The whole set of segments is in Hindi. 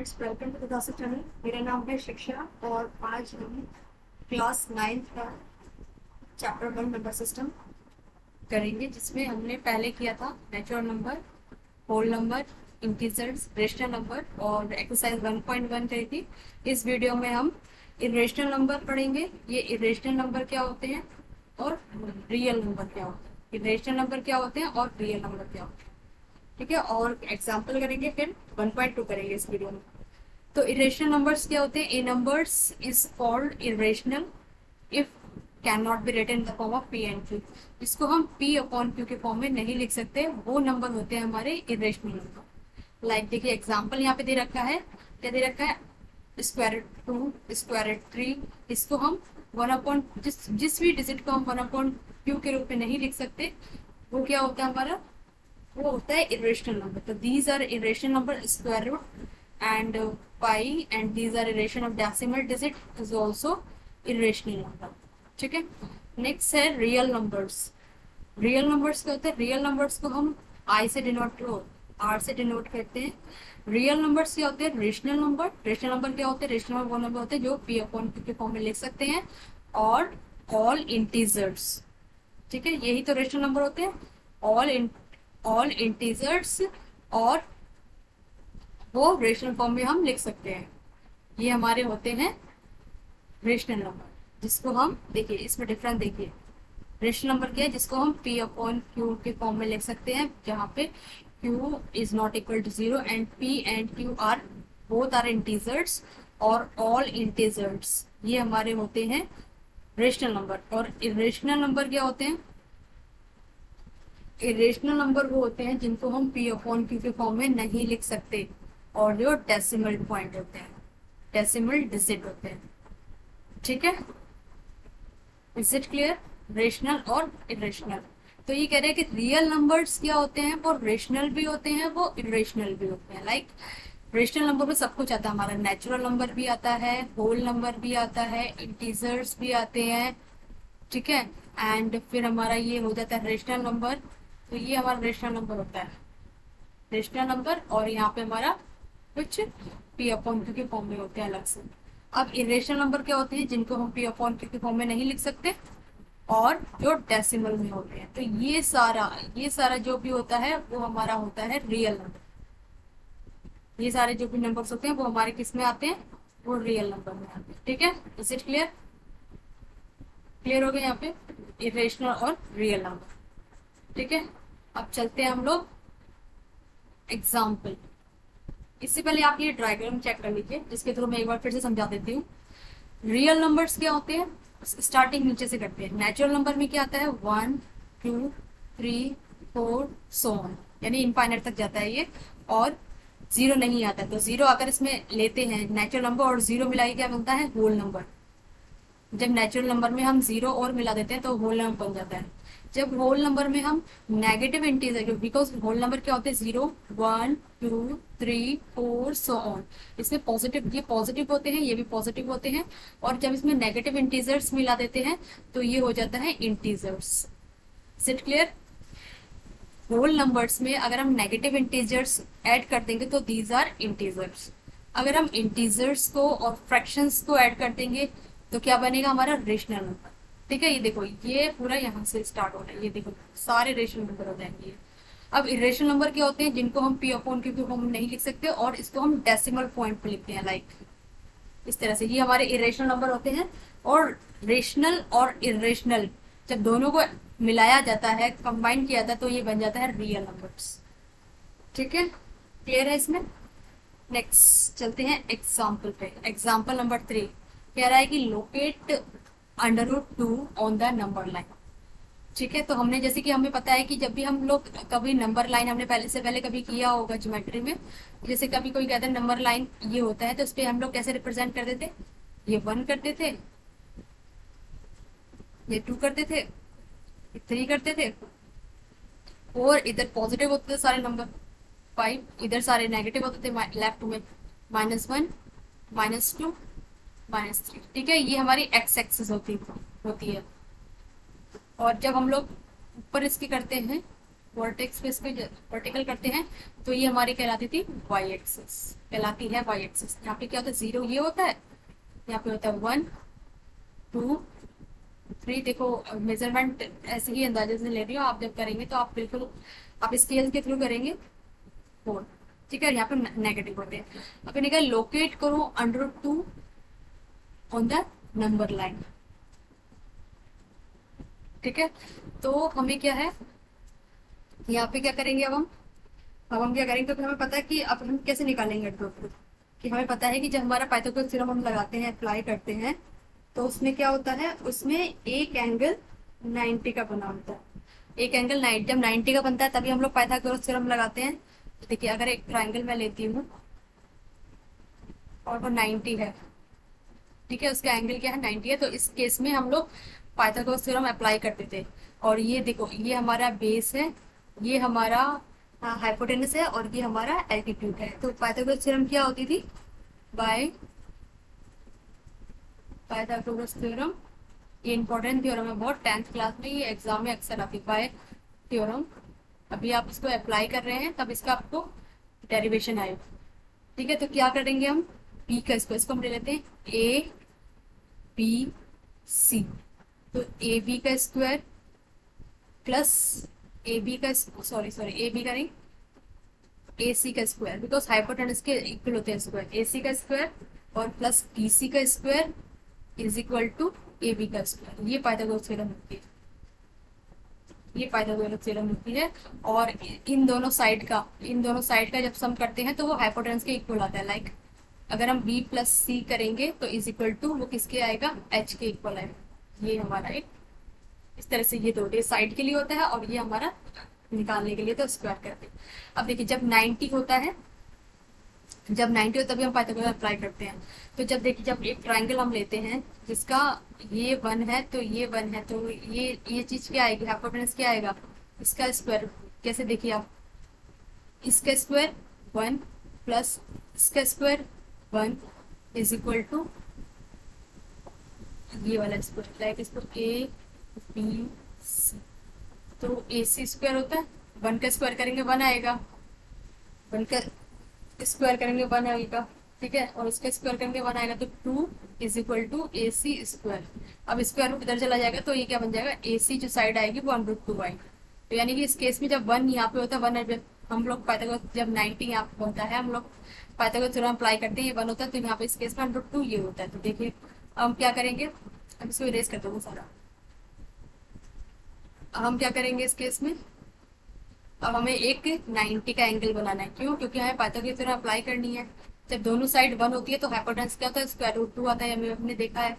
Friends, welcome to the classes channel. मेरा नाम है शिक्षा और आज हम क्लास 9th का चैप्टर 1 नंबर सिस्टम करेंगे, जिसमें हमने पहले किया था natural number, whole number, integers, rational number और एक्सरसाइज 1.1 करी थी। इस वीडियो में हम इरेशनल नंबर पढ़ेंगे। ये इरेशनल नंबर क्या होते हैं और रियल नंबर क्या होते हैं। इरेशनल नंबर क्या होते हैं और रियल नंबर क्या होते हैं, ठीक है। और एग्जाम्पल करेंगे, फिर 1.2 करेंगे इस वीडियो में। तो इरेशनल नंबर्स क्या होते हैं? A numbers is called irrational if can not be written in the form of P and Q. इसको हम पी अपॉन क्यू के फॉर्म में नहीं लिख सकते, वो नंबर होते हैं हमारे इरेशनल नंबर। लाइक देखिए, एग्जाम्पल यहाँ पे दे रखा है, क्या दे रखा है? Square root 2, square root 3। इसको हम वन अपॉन जिस भी डिजिट को हम वन अपॉन क्यू के रूप में नहीं लिख सकते, वो क्या होता है हमारा? वो होता है इरेशनल नंबर। तो these are irrational number, square root and pi, and these are irration of decimal digit is also irrational number, ठीक है। नेक्स्ट है रियल नंबर्स। रियल नंबर्स क्या होते हैं? रियल नंबर्स को हम आई से डिनोट और आर से डिनोट करते हैं। रियल नंबर्स क्या होते हैं? Rational number. रेशनल नंबर क्या होते हैं? रेशनल नंबर वो नंबर होते हैं जो पी अपॉन क्यू के फॉर्म में लिख सकते हैं, और ऑल इंटीजर्स, ठीक है। यही तो रेशनल नंबर होते हैं, ऑल इंटीजर्स, और वो रेशनल फॉर्म में हम लिख सकते हैं। ये हमारे होते हैं रेशनल नंबर, जिसको हम देखिए, इसमें डिफरेंस देखिए। रेशनल नंबर क्या है? जिसको हम पी अपॉन क्यू के फॉर्म में लिख सकते हैं, जहाँ पे Q is not equal to 0 and P and Q are both are integers, और ऑल इंटीजर्स ये हमारे होते हैं रेशनल नंबर। और इरेशनल नंबर क्या होते हैं? इरेशनल नंबर वो होते हैं जिनको हम पी अपॉन क्यू के फॉर्म में नहीं लिख सकते, और जो डेसिमल पॉइंट होते हैं, डेसिमल डिजिट होते हैं, ठीक है। Is it clear? रेशनल और इरेशनल। तो ये कह रहे हैं कि रियल नंबर्स क्या होते हैं? वो रेशनल भी होते हैं, वो इरेशनल भी होते हैं। लाइक रेशनल नंबर में सब कुछ आता है हमारा, नेचुरल नंबर भी आता है, होल नंबर भी आता है, इंटीजर्स भी आते हैं, ठीक है। एंड फिर हमारा ये हो जाता है रेशनल नंबर। तो ये हमारा रेशनल नंबर होता है, रेशनल नंबर। और यहाँ पे हमारा कुछ पी अपॉन क्यू के फॉर्म में होते हैं अलग से। अब इरेशनल नंबर क्या होते हैं? जिनको हम पी अपॉन क्यू के फॉर्म में नहीं लिख सकते, और जो डेसिमल में होते हैं। तो ये सारा जो भी होता है वो हमारा होता है रियल नंबर। ये सारे जो भी नंबर्स होते हैं वो हमारे किस में आते हैं? वो रियल नंबर में आते हैं, ठीक है। Is it clear? क्लियर हो गया यहाँ पे इरेशनल और रियल नंबर, ठीक है। अब चलते हैं हम लोग एग्जाम्पल। इससे पहले आप ये डायग्राम चेक कर लीजिए, जिसके थ्रू मैं एक बार फिर से समझा देती हूँ। रियल नंबर्स क्या होते हैं? स्टार्टिंग नीचे से करते हैं। नेचुरल नंबर में क्या आता है? 1 2 3 4 सो ऑन, यानी इनफाइनाइट तक जाता है ये, और जीरो नहीं आता। तो जीरो अगर इसमें लेते हैं नेचुरल नंबर और जीरो मिलाइए, क्या मिलता है? Whole number. जब नेचुरल नंबर में हम जीरो और मिला देते हैं तो होल नंबर बन जाता है। जब होल नंबर में हम negative integer, because whole number क्या होते हैं? 0 1 2 3 4 सो ऑन। इसमें पॉजिटिव, ये पॉजिटिव होते हैं, ये भी पॉजिटिव होते हैं। और जब इसमें नेगेटिव इंटीजर्स मिला देते हैं तो ये हो जाता है integers. Is it clear? Whole numbers में अगर हम नेगेटिव इंटीजर्स ऐड कर देंगे तो दीज आर इंटीजर्स। अगर हम इंटीजर्स को और फ्रैक्शंस को ऐड कर देंगे तो क्या बनेगा? हमारा रेशनल नंबर, ठीक है। ये देखो, ये पूरा यहाँ से स्टार्ट हो रहा है, ये देखो सारे रेशनल नंबर हो जाएंगे। अब इरेशनल नंबर क्या होते हैं? जिनको हम पी अपॉन क्यू के फॉर्म में नहीं लिख सकते, और इसको हम डेसिमल पॉइंट पे लिखते हैं, लाइक इस तरह से। ये हमारे इरेशनल नंबर होते हैं। और रेशनल और इरेशनल जब दोनों को मिलाया जाता है, कंबाइन किया जाता है, तो ये बन जाता है रियल नंबर्स, ठीक है। क्लियर है इसमें? नेक्स्ट चलते हैं एग्जाम्पल पे। एग्जाम्पल नंबर 3 कह रहा है कि locate √2 on the number line, ठीक है। तो हमने, जैसे कि हमें पता है कि जब भी हम लोग कभी नंबर लाइन हमने पहले कभी किया होगा ज्योमेट्री में, जैसे कभी कोई कहता है नंबर लाइन ये होता है, तो उस पर हम लोग कैसे रिप्रेजेंट करते थे? ये 1 करते थे, ये 2 करते थे, ये 3 करते थे, और इधर पॉजिटिव होते थे सारे नंबर 5, इधर सारे नेगेटिव होते थे लेफ्ट में -1 -2 -3, ठीक है। ये हमारी एक्स एक्सिस होती है। और जब हम लोग ऊपर इसकी करते हैं वर्टेक्स पे इसको वर्टिकल करते हैं तो ये हमारी कहलाती थी वाई एक्सिस, कहलाती है वाई एक्सिस। यहाँ पे क्या होता है, 0 ये होता है, यहाँ पे होता है 1 2 3। देखो मेजरमेंट ऐसे ही अंदाजे से ले रही हो, आप जब करेंगे तो आप बिल्कुल आप स्केल के थ्रू करेंगे 4, ठीक है। यहाँ पे नेगेटिव होते हैं। अब इन्हें लोकेट करो √2 ऑन द नंबर लाइन, ठीक है। तो हमें क्या है, यहाँ पे क्या करेंगे अब हम क्या करेंगे, तो हमें पता है कि अब हम कैसे निकालेंगे √2, कि हमें पता है कि जब हमारा पाइथागोरस थ्योरम हम लगाते हैं, अप्लाई करते हैं, तो उसमें क्या होता है, उसमें एक एंगल 90 का बना होता है। एक एंगल 90, जब 90 का बनता है तभी हम लोग पाइथागोरस थ्योरम लगाते हैं। तो देखिए अगर एक ट्राइंगल मैं लेती हूँ और वो 90 है, ठीक है, उसका एंगल क्या है, 90 है, तो इस केस में हम लोग पाइथागोरस थ्योरम अप्लाई करते थे। और ये देखो ये हमारा बेस है, ये हमारा हाइपोटेनस है, और ये हमारा एल्टीट्यूड है। तो पाइथागोरस थ्योरम क्या होती थी, बाय पाइथागोरस थ्योरम, ये इंपॉर्टेंट थ्योरम है बहुत, 10th क्लास में ये एग्जाम में अक्सर आती है, बाय थ्योरम। अभी आप इसको अप्लाई कर रहे हैं तब इसका आपको डेरिवेशन आएगा, ठीक है। तो क्या करेंगे हम, बी का इसको हम ले लेते हैं ए बी सी, तो ए बी का स्क्वायर प्लस ए बी का ए बी का नहीं, ए सी का स्क्वायर, बिकॉज हाइपोटेनस के इक्वल होते हैं स्क्वायर, ए सी का स्क्वायर और प्लस बी सी का square is equal to A B का स्क्वायर। ये पाइथागोरस थ्योरम होती है, ये पाइथागोरस थ्योरम होती है। और इन दोनों साइड का जब सम करते हैं तो वो हाइपोटेनस के इक्वल आता है। लाइक अगर हम बी प्लस सी करेंगे तो इज इक्वल टू वो किसके आएगा, एच के इक्वल आएगा। ये हमारा एक इस तरह से ये दो साइड के लिए होता है, और ये हमारा निकालने के लिए तो स्क्वायर करते हैं। अब देखिए जब 90 होता है, जब 90 हो तभी हम पाइथागोरस अप्लाई करते हैं। तो जब देखिए जब एक ट्राइंगल हम लेते हैं जिसका ये 1 है तो ये 1 है, तो ये चीज क्या आएगी, हाइपोटेनस क्या आएगा, इसका स्क्वायर। कैसे देखिए आप, इसका स्क्वायर 1 प्लस इसका स्क्वायर 1 इज इक्वल टू ये वाला स्क्वायर, लाइक इसको ए बी सी, तो ए सी स्क्वायर होता है, 1 का स्क्वायर करेंगे 1 आएगा, 1 का स्क्वायर करेंगे 1 आएगा, ठीक है, और इसका स्क्वायर करेंगे 1 आएगा, तो 2 is equal to A C square. अब स्क्वायर रूट इधर चला जाएगा तो ये क्या बन जाएगा, ए सी जो साइड आएगी वो √2 आएगी। तो यानी कि इस केस में जब 1 यहाँ पे होता है, 1 हम लोग पाइथागोरस जब 90 यहाँ पे बनता है, हम लोग पाइथागोरस थ्योरम अप्लाई करते हैं, ये 1 होता है, तो यहाँ पे इस केस में √2 ये होता है। तो देखिए हम क्या करेंगे, अब इसको इरेज कर दो सारा। अब हम क्या करेंगे इस केस में, अब हमें एक 90 का एंगल बनाना है। क्यों, क्योंकि हमें पाइथागोरस थ्योरम अप्लाई करनी है। जब दोनों साइड 1 होती है तो हाइपोटेनस क्या होता है, √2 आता है, हमने देखा है।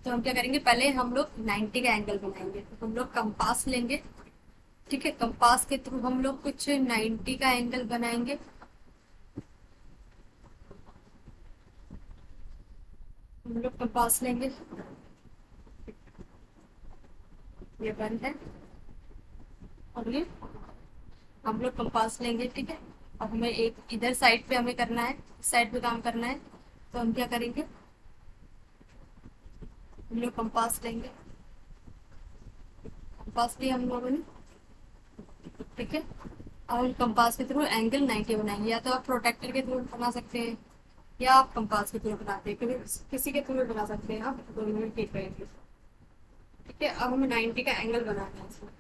तो हम क्या करेंगे, पहले हम लोग 90 का एंगल बनाएंगे। तो हम लोग कंपास लेंगे, ठीक है, कंपास के थ्रू हम लोग कुछ 90 का एंगल बनाएंगे। हम लोग कंपास लेंगे, ये 1 है, और ये हम लोग कंपास लेंगे, ठीक है। अब हमें एक इधर साइड पे हमें करना है, इस साइड पे काम करना है, तो हम क्या करेंगे, हम लोग कंपास लेंगे, कंपास लिया हम लोगों ने, ठीक है। अब हम कंपास के थ्रू एंगल 90 बनाएंगे। या तो आप प्रोटेक्टर के थ्रू बना सकते हैं, या आप कंपास के थ्रू बनाते हैं, किसी के थ्रू बना सकते हैं, आप दोनों में ठीक रहेंगे, ठीक है। अब हमें 90 का एंगल बनाना है, इसमें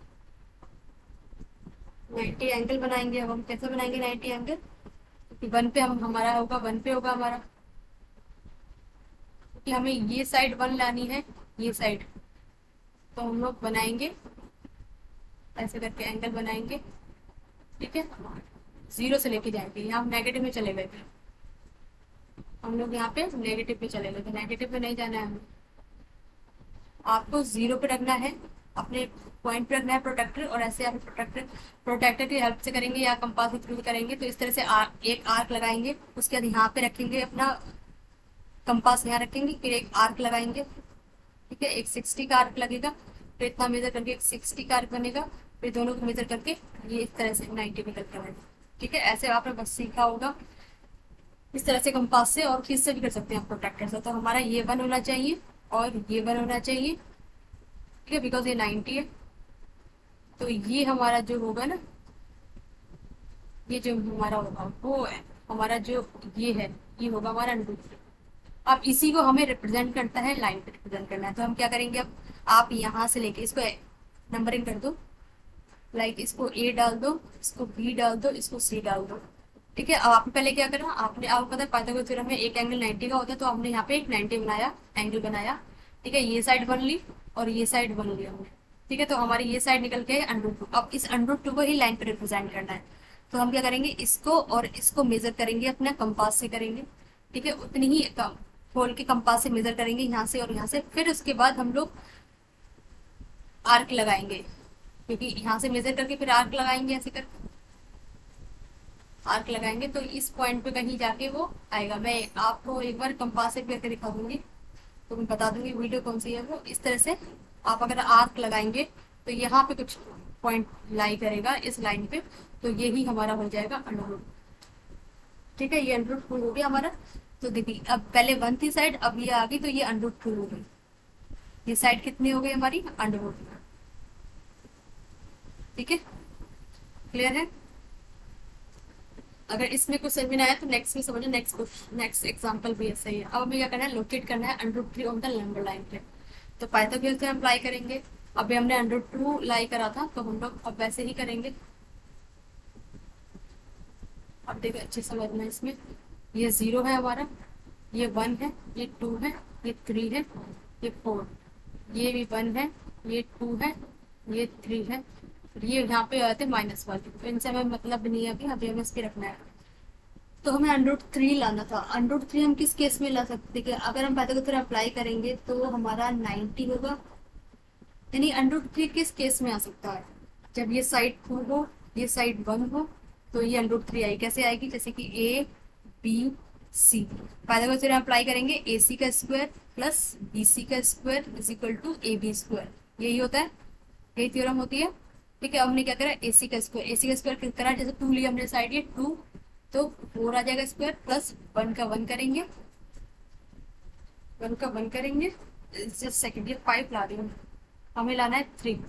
90 एंगल बनाएंगे। अब हम कैसे बनाएंगे 90 एंगल, क्योंकि 1 पे हम हमारा होगा, 1 पे होगा हमारा, क्योंकि हमें ये साइड 1 लानी है, ये साइड, तो हम लोग बनाएंगे ऐसे करके एंगल बनाएंगे, ठीक है। 0 से लेके जाएंगे, यहाँ हम नेगेटिव में चले गए थे, हम लोग यहाँ पे नेगेटिव पे चले गए थे, नेगेटिव पे नहीं जाना है हमें, आपको 0 पे रखना है, अपने पॉइंट पे रखना है प्रोटेक्टर। और ऐसे आप प्रोटेक्टर की हेल्प से करेंगे या कंपास के थ्रू करेंगे, तो इस तरह से एक आर्क लगाएंगे, उसके बाद यहाँ पे रखेंगे अपना कंपास, यहाँ रखेंगे, फिर एक आर्क लगाएंगे, ठीक है, एक 60 का आर्क लगेगा, फिर इतना मेजर करके एक 60 का आर्क बनेगा, फिर दोनों को मेजर करके ये इस तरह से 90 निकल कर आएगा, ठीक है। ऐसे आपने बस सीखा होगा इस तरह से कंपास से, और किससे भी कर सकते हैं आप प्रोटेक्टर से। तो हमारा ये 1 होना चाहिए और ये 1 होना चाहिए, ठीक है, बिकॉज ये 90 है, तो ये हमारा जो होगा ना ये जो हमारा होगा वो है हमारा जो ये है, ये होगा हमारा √3। अब इसी को हमें रिप्रेजेंट करता है, लाइन पे रिप्रेजेंट करना है, तो हम क्या करेंगे अब, आप यहाँ से लेके इसको नंबरिंग कर दो, लाइक इसको ए डाल दो, इसको बी डाल दो, इसको सी डाल दो। ठीक है, अब आपने पहले क्या करा, आपने आपको पता है पाइथागोरस थ्योरम में एक एंगल 90 का होता है, तो हमने यहाँ पे एक 90 बनाया, एंगल बनाया। ठीक है, ये साइड बन ली और ये साइड बन ली हमने। ठीक है, तो हमारी ये साइड निकल के √2। अब इस √2 को ही लाइन पे रिप्रेजेंट करना है, तो हम क्या करेंगे, इसको और इसको मेजर करेंगे अपने कंपास से करेंगे। ठीक है, उतनी ही खोल के कंपास से मेजर करेंगे यहाँ से और यहाँ से, फिर उसके बाद हम लोग आर्क लगाएंगे, क्योंकि यहाँ से मेजर करके फिर आर्क लगाएंगे, ऐसे करके आर्क लगाएंगे तो इस पॉइंट पे कहीं जाके वो आएगा। मैं आपको एक बार कंपास से करके दिखा दूंगी, तो मैं बता दूंगी वीडियो कौन सी है वो। इस तरह से आप अगर आर्क लगाएंगे तो यहाँ पे कुछ पॉइंट लाई करेगा इस लाइन पे, तो यही हमारा हो जाएगा √2। ठीक है, ये √2 हो गया हमारा। तो देखिए अब पहले 1 थी साइड, अब ये आ गई, तो ये √2 हो गई। ये साइड कितनी हो गई हमारी, √2। ठीक है, क्लियर है। अगर इसमें कुछ समझ में आया तो नेक्स्ट में समझो, नेक्स्ट एग्जांपल भी ऐसा ही है। अब हमें क्या करना है, लोकेट करना है √3 ऑन द लंबर लाइन पे। तो पाइथागोरस थ्योरम अप्लाई करेंगे। अभी हमने √2 लाई करा था, तो हम लोग अब वैसे ही करेंगे। अब देखो अच्छे समझना इसमें, ये 0 है हमारा, ये 1 है, ये 2 है, ये 3 है, ये 4, ये भी 1 है, ये 2 है, ये 3 है, ये यहाँ पे आते -1, तो इनसे हमें मतलब नहीं है, अभी हमें इसके रखना है। तो हमें √3 लाना था। √3 हम किस केस में ला सकते हैं, अगर हम पाइथागोरस थ्योरम अप्लाई करेंगे तो हमारा 90 होगा। यानी √3 किस केस में आ सकता है, जब ये साइड 2 हो, ये साइड 1 हो, तो ये √3 आई, कैसे आएगी, जैसे कि A B C. Pythagoras theorem apply करेंगे, ए सी का स्क्वायर प्लस बी सी का square is equal to A B square, यही होता है, यही थ्योरम होती है। ठीक है, अब हमने क्या करा, ए सी का स्क्वायर करा, जैसे 2 लिया हमने साइड, ये 2 तो 4 आ जाएगा स्क्वायर, प्लस 1 का 1 करेंगे, 1 का 1 करेंगे, जस्ट सेकंड, ये 5 ला रही हूँ, हमें लाना है 3,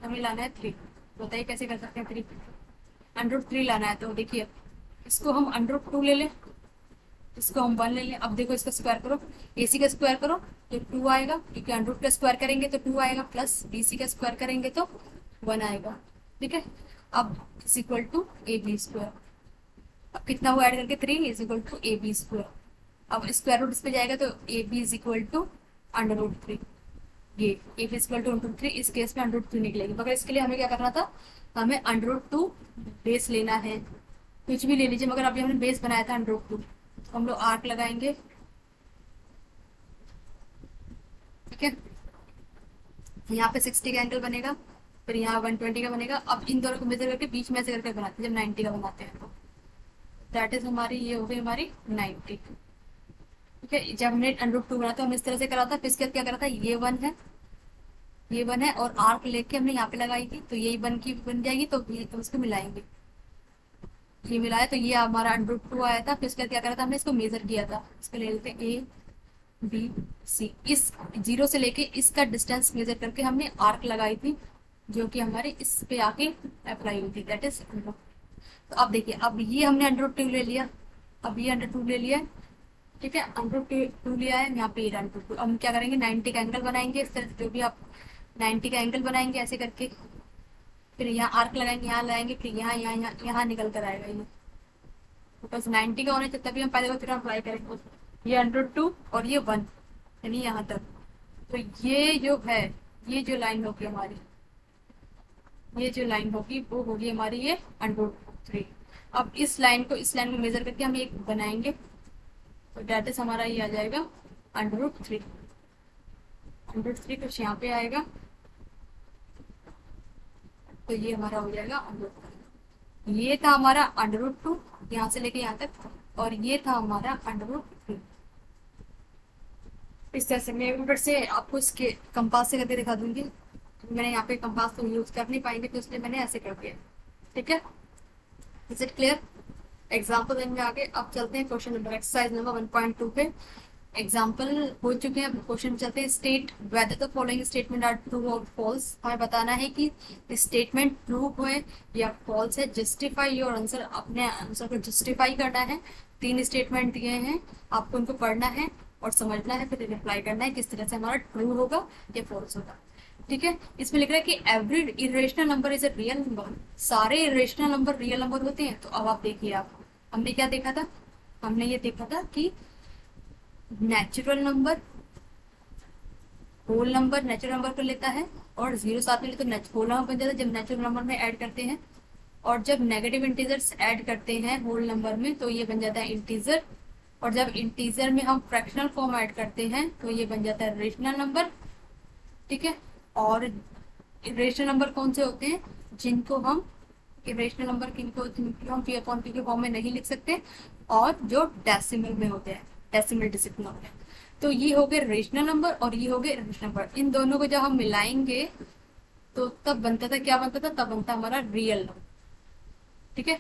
हमें लाना है 3। बताइए कैसे कर सकते हैं 3, √3 लाना है। तो देखिए इसको हम √2 ले लें, इसको हम 1 ले लें। अब देखो इसका स्क्वायर करो, AC का स्क्वायर करो तो 2 आएगा, क्योंकि √2 का स्क्वायर करेंगे तो 2 आएगा, प्लस BC का स्क्वायर करेंगे तो 1 आएगा। ठीक है, अब is equal to AB square, अब कितना वो ऐड करके 3 is equal to AB square. अब स्क्वायर रूट इस पे जाएगा तो AB इज इक्वल टू √3, ये AB इज इक्वल टू √3, इस केस में √3 निकलेगी। मगर इसके लिए हमें क्या करना था, हमें √2 बेस लेना है, कुछ भी ले लीजिए, मगर अभी हमने बेस बनाया था √2, तो हम लोग आर्क लगाएंगे। ठीक है, यहाँ पे 60 का एंगल बनेगा, फिर यहाँ 120 का बनेगा। अब इन दोनों को मेजर करके बीच में से करके बनाते हैं, जब 90 का बनाते हैं तो दैट इज हमारी, ये हो गई हमारी 90। ठीक है, जब हमने √2 बना तो हम इस तरह से करा था, फिर इसके बाद क्या करा था, ये 1 है, ये 1 है, और आर्क लेके हमने यहाँ पे लगाई थी, तो यही 1 की बन जाएगी, तो ये तो उसको मिलाएंगे, ये मिलाया तो ये हमारा √2 आया था। फिर उसके बाद क्या करा था, हमने इसको मेजर किया था, इसको ले लेते A B C, इस 0 से लेके इसका डिस्टेंस मेजर करके हमने आर्क लगाई थी, जो कि हमारे इस पे आके अप्लाई हुई थी, दैट इज √2। तो अब देखिए, अब ये हमने √2 ले लिया, अब ये √2 ले लिया। ठीक है, √2 लिया है, यहाँ पे √2। अब हम क्या करेंगे, 90 का एंगल बनाएंगे, इस तरह से जो भी आप 90 का एंगल बनाएंगे ऐसे करके, फिर यहाँ आर्क लगाएंगे, यहाँ लगाएंगे, फिर यहाँ यहाँ यहाँ यहाँ निकल कर आएगा ये, तो बस 90 का होने चाहिए, तभी हम पाइथागोरस थ्योरम अप्लाई करेंगे। ये √2 और ये 1, यानी यहाँ तक। तो ये जो है, ये जो लाइन होगी हमारी, ये जो लाइन होगी वो होगी हमारी ये √3। अब इस लाइन को मेजर करके हम एक बनाएंगे, तो डेट इज हमारा ये आ जाएगा √3, √3 कुछ यहाँ पे आएगा, तो ये हमारा हो जाएगा √3। ये था हमारा √2 यहाँ से लेके यहाँ तक, और ये था हमारा √3। इस तरह से मैं एक मिनट से आपको इसके कंपास से करके दिखा दूंगी, मैंने यहाँ पे कंपास तो यूज कर नहीं पाएंगे, तो इसलिए मैंने ऐसे कर दिया। ठीक है, इज इट क्लियर। एग्जाम्पल देंगे आगे। अब चलते हैं क्वेश्चन नंबर, एक्सरसाइज नंबर 1.2 पे। एग्जाम्पल हो चुके हैं, अब क्वेश्चन चलते हैं। State whether the following statement are true और फॉल्स। हमें बताना है कि स्टेटमेंट ट्रू है या फॉल्स है। जस्टिफाई योर आंसर, अपने आंसर को जस्टिफाई करना है। 3 स्टेटमेंट दिए हैं, आपको उनको पढ़ना है और समझना है, फिर रिप्लाई करना है किस तरह से हमारा ट्रू होगा या फॉल्स होगा। ठीक है, इसमें लिख रहा है कि every irrational number is a real number. सारे इरेशनल नंबर रियल नंबर होते हैं। तो अब आप देखिए, आप हमने क्या देखा था, हमने ये देखा था कि natural number whole number natural number को लेता है और 0 साथ में ले तो होल नंबर बन जाता है जब नेचुरल नंबर में ऐड करते हैं। और जब नेगेटिव इंटीजर्स ऐड करते हैं होल नंबर में तो ये बन जाता है इंटीजर। और जब इंटीजर में हम फ्रैक्शनल फॉर्म ऐड करते हैं तो ये बन जाता है रेशनल नंबर। ठीक है, और इरेशनल नंबर कौन से होते हैं, जिनको हम इरेशनल नंबर जिनको हम p/p के फॉर्म में नहीं लिख सकते और जो डेसिमल में होते हैं, डेसिमल डिजिट में होते हैं। तो ये हो गए रेशनल नंबर और ये हो गए इरेशनल नंबर। इन दोनों को जब हम मिलाएंगे तो तब बनता था, क्या बनता था, तब बनता हमारा रियल नंबर। ठीक है,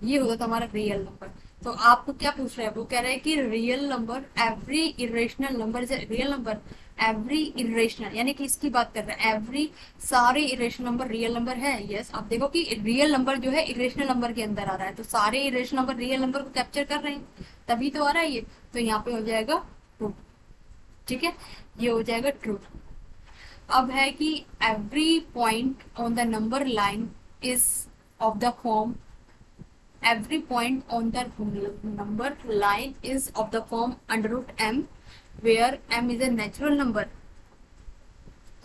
ये होता था हमारा रियल नंबर। तो आपको क्या पूछ रहा है, वो कह रहा है कि real number every irrational number is real number. Every irrational यानी कि इसकी बात कर रहा है, एवरी सारे इरेशनल नंबर रियल नंबर है। यस, आप देखो कि रियल नंबर जो है इरेशनल नंबर के अंदर आ रहा है, तो सारे इरेशनल नंबर रियल नंबर को कैप्चर कर रहे हैं, तभी तो आ रहा है ये। तो यहाँ पे हो जाएगा ट्रू। ठीक है, ये हो जाएगा ट्रू। अब है कि every point on the number line is of the form, every point on the number line is of the form under root m where m is a natural number।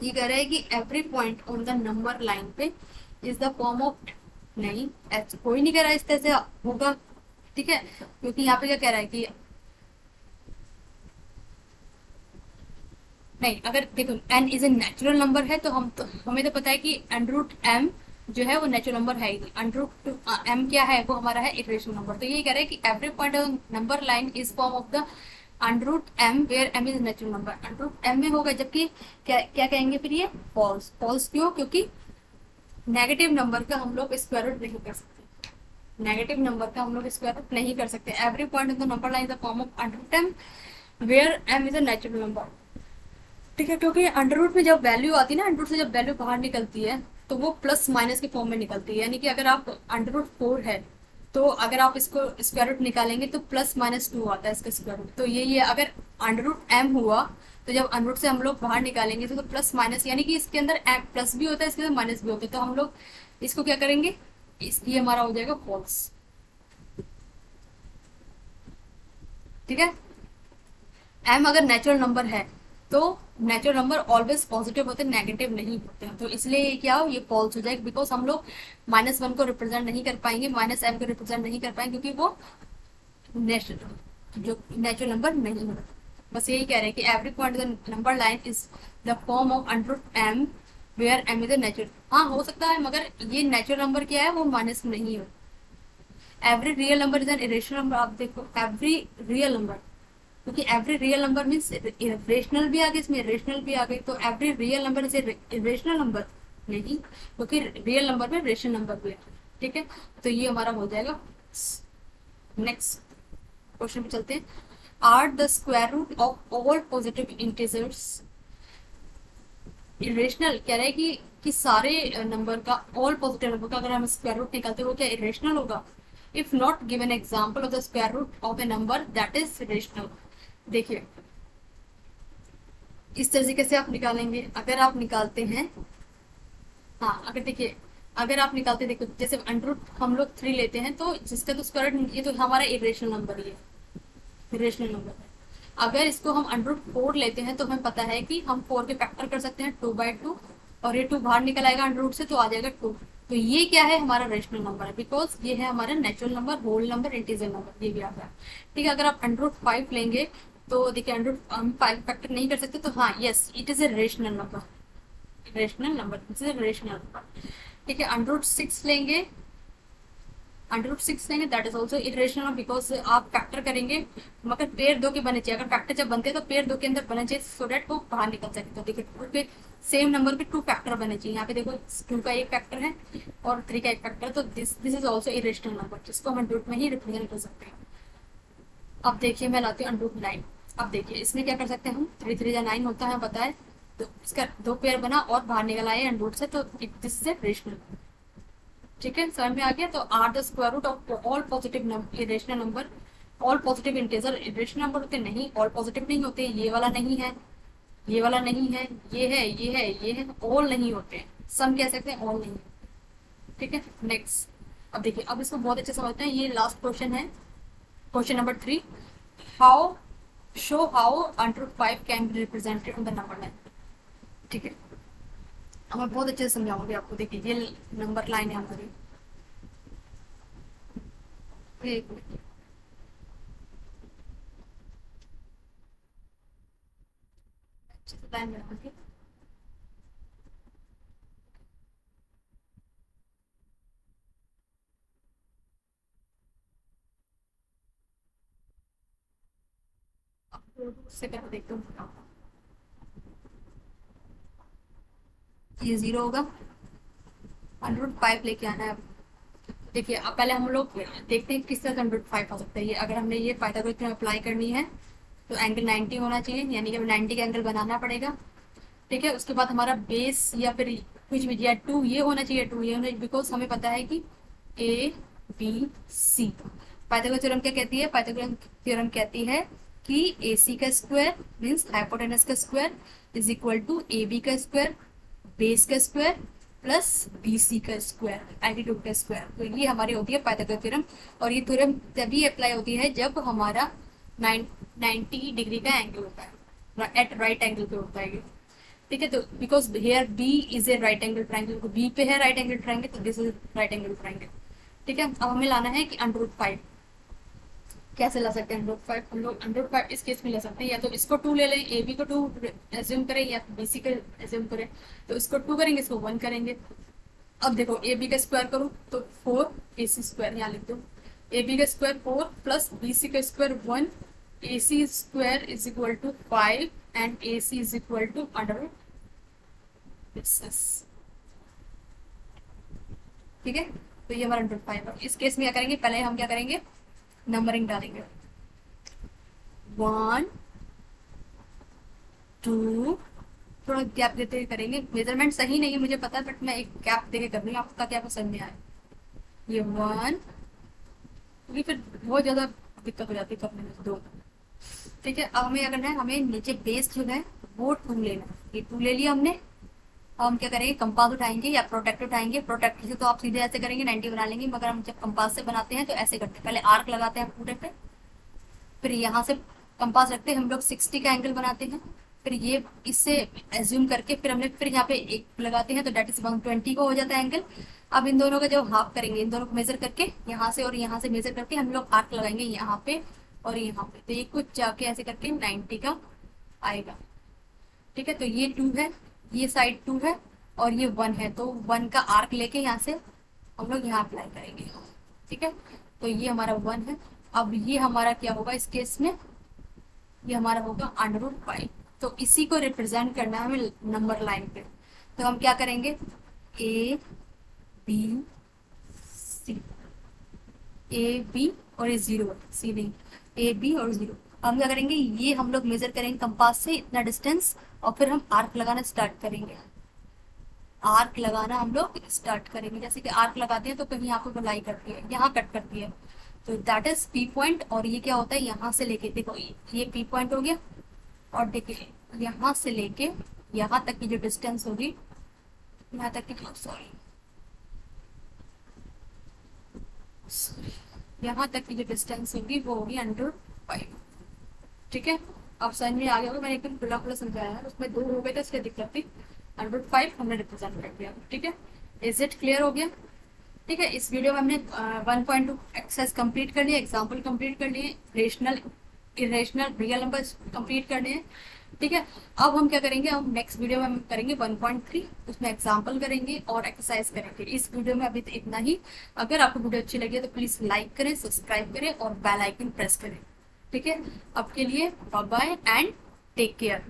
ये कह रहा है कि every point on the number line पे is the form of, नहीं ऐसा कोई नहीं कह रहा है इस तरह से होगा। ठीक है, क्योंकि यहाँ पे क्या कह रहा है कि नहीं, अगर देखो n is a natural number है तो हमें तो पता है कि अंडर रूट m जो है वो नेचुरल नंबर है ही। अंडर रूट m क्या है, वो हमारा है इटरेशनल नंबर। तो ये कह रहा है कि every point on number line is form of the under root m where m is natural number. Under root m में होगा, जबकि क्या कहेंगे फिर ये फॉल्स। फॉल्स क्यों, क्योंकि नेगेटिव नंबर का हम लोग स्क्वायर रूट नहीं कर सकते, नेगेटिव नंबर का हम लोग स्क्वायर रूट नहीं कर सकते। Every point on the number line is the form of under root m where m is a natural number. ठीक है, क्योंकि अंडर रूट में जब वैल्यू आती है ना, अंडर रूट से जब वैल्यू बाहर निकलती है तो वो प्लस माइनस के फॉर्म में निकलती है। यानी कि अगर आप अंडर रूट 4 है तो अगर आप इसको स्क्वायर रूट निकालेंगे तो प्लस माइनस 2 आता है इसका स्क्वायर रूट। तो ये अगर अंडर रूट m हुआ तो जब अंडर रूट से हम लोग बाहर निकालेंगे तो प्लस माइनस, यानी कि इसके अंदर प्लस भी होता है, इसके अंदर माइनस भी होता है। तो हम लोग इसको क्या करेंगे, ये हमारा हो जाएगा फॉल्स। ठीक है, m अगर नेचुरल नंबर है तो नेचुरल नंबर ऑलवेज पॉजिटिव होते हैं, नेगेटिव नहीं होते हैं। तो इसलिए ये क्या हो, ये फॉल्स हो जाएगा, बिकॉज हम लोग -1 को रिप्रेजेंट नहीं कर पाएंगे, -m को रिप्रेजेंट नहीं कर पाएंगे, क्योंकि वो जो नेचुरल नंबर नहीं होता। बस यही कह रहे हैं कि every point the number line is the form of under root m where m is a natural. हाँ, हो सकता है, मगर ये नेचुरल नंबर क्या है, वो माइनस नहीं हो। Every real number is an irrational number. आप देखो एवरी रियल नंबर, क्योंकि every real number means rational भी आ गई, इसमें रेशनल भी आ गई। तो every real number is rational number नहीं, क्योंकि रियल नंबर में रेशनल नंबर भी है। ठीक है, तो ये हमारा हो जाएगा। नेक्स्ट क्वेश्चन पे चलते हैं। Are the square root of all positive integers irrational. कह रहा है कि सारे नंबर का, ऑल पॉजिटिव नंबर का अगर हम स्क्वायर रूट निकालते हैं वो क्या इरेशनल होगा। If not given example of the square root of a number that is rational. देखिए इस तरीके से आप निकालेंगे। अगर आप निकालते हैं, हाँ अगर देखिए, अगर आप निकालते देखो, जैसे अंडर रूट हम लोग 3 लेते हैं तो जिसका तो स्क्वायर रूट, ये तो हमारा इरेशनल नंबर ही है, इरेशनल नंबर है। अगर इसको हम अंडर रूट 4 लेते हैं तो हमें पता है कि हम 4 के फैक्टर कर सकते हैं 2/2, और ये 2 बाहर निकल आएगा अंडर रूट से तो आ जाएगा 2। तो ये क्या है, हमारा रेशनल नंबर है, बिकॉज ये है हमारा natural number, whole number, integer number, ये भी आता है। ठीक है, अगर आप अंडर रूट 5 लेंगे तो देखिए अंडर रूट हम 5 फैक्टर नहीं कर सकते, तो हाँ yes it is a rational number, rational number, it is a rational number. ठीक है, अंडर रूट 6 लेंगे, अंडर रूट 6 लेंगे that is also irrational, because आप फैक्टर करेंगे, मगर पेयर 2 के बने चाहिए। अगर फैक्टर जब बनते हैं तो पेयर 2 के अंदर बने चाहिए, सो डेट वो बाहर निकल सके। तो देखिए 2 के सेम नंबर पे 2 फैक्टर बने चाहिए। यहाँ पे देखो 2 का 1 फैक्टर है और 3 का 1 फैक्टर, तो this is also irrational number, जिसको हम अंडर रूट में ही रिप्रेजेंट कर सकते हैं। अब देखिए मैं लाती हूँ अंडर रूट 9। अब देखिए इसमें क्या कर सकते हैं हम, 3 3 जा 9 होता है बताए, तो इसका 2 पेयर बना और बाहर निकल आए अंडर रूट से, तो दिस इज रेशनल। ठीक है, समझ में आ गया। तो are the square root of all positive irrational number, all positive integer irrational number होते नहीं, ऑल पॉजिटिव नहीं होते, ये वाला नहीं है, ये वाला नहीं है, ये है, ये है, ये है, ऑल नहीं होते, सम कह सकते हैं, ऑल नहीं। ठीक है, नेक्स्ट। अब देखिए, अब इसको बहुत अच्छे समझते हैं, ये लास्ट क्वेश्चन है, question number 3। How show how under root 5 can be represented in the number line. ठीक है, अब मैं बहुत अच्छे से समझाऊंगी आपको। देखिए ये नंबर लाइन है हमारी, एक मिनट, अच्छे से लाइन बनाऊंगी। से करके देखते हूँ, ये 0 होगा, अंडर रूट 5 लेके आना है। देखिए अब पहले हम लोग देखते हैं किस तरह से अंडर रूट 5 आ सकता है। ये अगर हमने ये पाइथागोरस थ्योरम अप्लाई करनी है तो एंगल 90 होना चाहिए, यानी कि हमें 90 का एंगल बनाना पड़ेगा। ठीक है, उसके बाद हमारा बेस या फिर कुछ भी, या 2 ये होना चाहिए, 2 ये होना चाहिए, बिकॉज हमें पता है कि A B C. Pythagoras theorem क्या कहती है, पाइथागोरस थ्योरम कहती है कि ए सी का स्क्वायर मीन्स हाइपोटेनस का square is equal to A B का स्क्वायर, बेस का स्क्वायर प्लस बी सी का स्क्वायर, एल्टीट्यूड का स्क्वायर। तो ये हमारी होती है पाइथागोरस थ्योरम, और ये थ्योरम तभी अप्लाई होती है जब हमारा 90 डिग्री का एंगल होता है, एट राइट एंगल पे होता है। ठीक है, तो because here B is a right angle triangle, B पे है राइट एंगल ट्राइंगल, तो this is right angle triangle. ठीक है, अब हमें लाना है कि अंडर रूट 5 कैसे ला सकते हैं। अंडर रूट 5 हम लोग अंडर रूट 5 इस केस में ले सकते हैं, या तो इसको 2 ले लें, ए बी को 2 एज्यूम करें, या बी सी को एज्यूम करें। तो इसको 2 करेंगे, इसको 1 करेंगे। अब देखो ए बी का स्क्वायर करूँ तो 4 ए सी स्क्वायर, यहाँ लिख दो, ए बी का स्क्वायर 4 प्लस बी सी का square 1, A C square is equal to 5 and A C is equal to under root 6। ठीक है, तो ये हमारा अंडर रूट 5 है। इस केस में क्या करेंगे, पहले हम क्या करेंगे, नंबरिंग डालेंगे, 1 2, थोड़ा गैप देते हुए करेंगे। मेजरमेंट सही नहीं है मुझे पता है, बट मैं एक गैप देके कर रही हूँ आपको, ताकि आपको समझ में आए। ये 1, क्योंकि फिर बहुत ज्यादा दिक्कत हो जाती है करने में, 2। ठीक है, अब हमें क्या करना है, हमें नीचे बेस जो है वो 2 लेना है। ये 2 ले लिया हमने। अब हम क्या करेंगे, कंपास उठाएंगे या प्रोटेक्टर उठाएंगे। प्रोटेक्टर से तो आप सीधे ऐसे करेंगे 90 बना लेंगे, मगर हम जब कंपास से बनाते हैं तो ऐसे करते हैं, पहले आर्क लगाते हैं पूरे पे, फिर यहाँ से कंपास रखते हैं हम लोग 60 का एंगल बनाते हैं, फिर ये इससे एज्यूम करके फिर हमने फिर यहाँ पे एक लगाते हैं, तो डेट इज 120 को हो जाता है एंगल। अब इन दोनों का जब हाफ करेंगे, इन दोनों को मेजर करके यहाँ से और यहाँ से मेजर करके हम लोग आर्क लगाएंगे यहाँ पे और यहाँ पे, तो ये कुछ जाके ऐसे करके 90 का आएगा। ठीक है, तो ये 2 है, ये साइड 2 है और ये 1 है, तो 1 का आर्क लेके यहाँ से हम लोग यहाँ अप्लाई करेंगे। ठीक है, तो ये हमारा 1 है। अब ये हमारा क्या होगा इस केस में, ये हमारा होगा अंडर रूट 5। तो इसी को रिप्रेजेंट करना है हमें नंबर लाइन पे। तो हम क्या करेंगे, ए बी सी, ए बी और ये 0, सी नहीं, ए बी और 0। हम क्या करेंगे, ये हम लोग मेजर करेंगे कंपास से इतना डिस्टेंस, और फिर हम आर्क लगाना स्टार्ट करेंगे। आर्क लगाना हम लोग स्टार्ट करेंगे, जैसे कि आर्क लगाते हैं तो कहीं यहाँ पे गोलाई करती है, यहाँ कट करती है, तो दैट इज पी पॉइंट। और ये क्या होता है, यहाँ से लेके देखो ये पी पॉइंट हो गया, और देखिए यहाँ से लेके यहाँ तक की जो डिस्टेंस होगी, यहाँ तक की, सॉरी यहाँ तक की जो डिस्टेंस होगी वो होगी अंडर 5। ठीक है, अब समझ में आ गया होगा, मैंने एकदम खुला खुला समझाया है, उसमें 2 हो गए थे इसलिए दिक्कत थी। अंडर 5 हमने रिप्रेजेंट कर दिया। ठीक है, इज इट क्लियर हो गया। ठीक है, इस वीडियो में हमने 1.2 एक्सरसाइज कंप्लीट कर लिए, एग्जाम्पल कंप्लीट कर लिए, rational irrational real number complete करने हैं। ठीक है, अब हम क्या करेंगे, हम नेक्स्ट वीडियो में हम करेंगे 1.3, उसमें एग्जाम्पल करेंगे और एक्सरसाइज करेंगे। इस वीडियो में अभी तो इतना ही। अगर आपको वीडियो अच्छी लगी है तो प्लीज लाइक करें, सब्सक्राइब करें और बेल आइकन प्रेस करें। ठीक है, अब के लिए bye bye and take care.